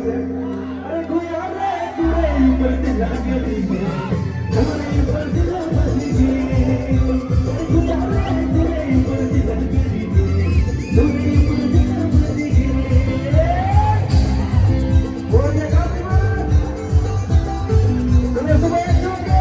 আছে আরে গুয়া রে তুরে উপর দিলা গেলি তুরে উপর দিলা গেলি গুয়া রে তুরে উপর দিলা গেলি তুরে উপর দিলা গেলি ওরে গামা তুমি সবাই একসঙ্গে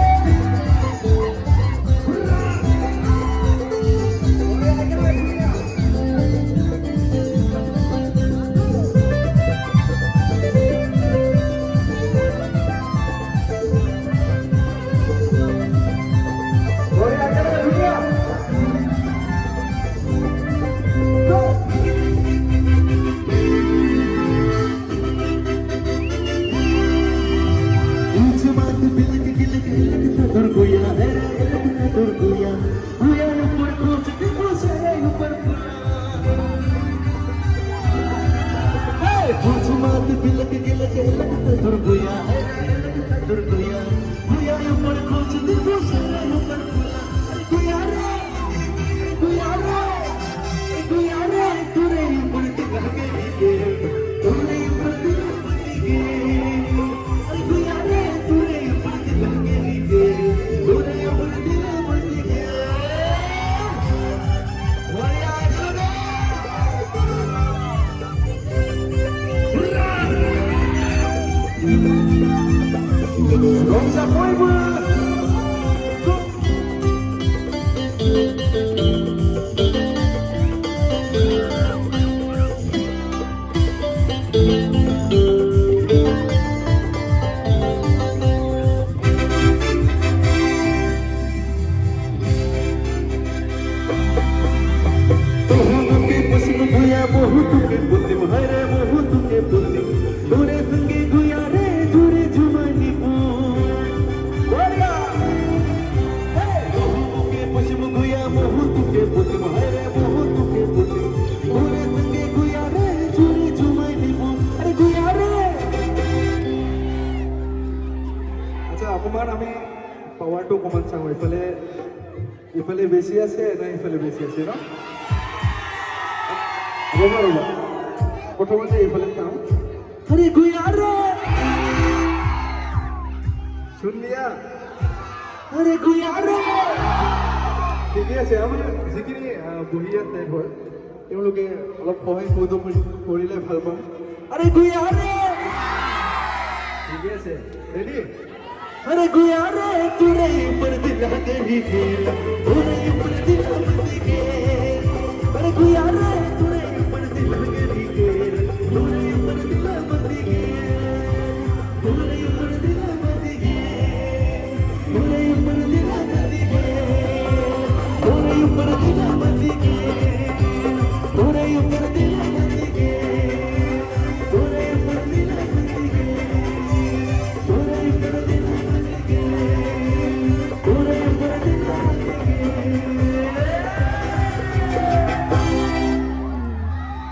Vamos a fuego. অকমান আমি পাৱাৰটো অকমান চাওঁ ইফালে বেছি আছে না ইফালে বেছি আছে ন ৰ'বা প্ৰথমতে ইফালে চাওঁ আরে গুয়া রে শুন লিয়া আরে গুয়া রে ঠিকে আছে আমাৰ যিখিনি বহি আছে ঘৰ তেওঁলোকে অলপ সহায় সহযোগ কৰিলে ভাল পাম আরে গুয়া রে ঠিকে আছে ৰেডি अरे गुया रे तुरे ऊपर दिला गली खेला तुरे ऊपर दिला गली खेला अरे गुया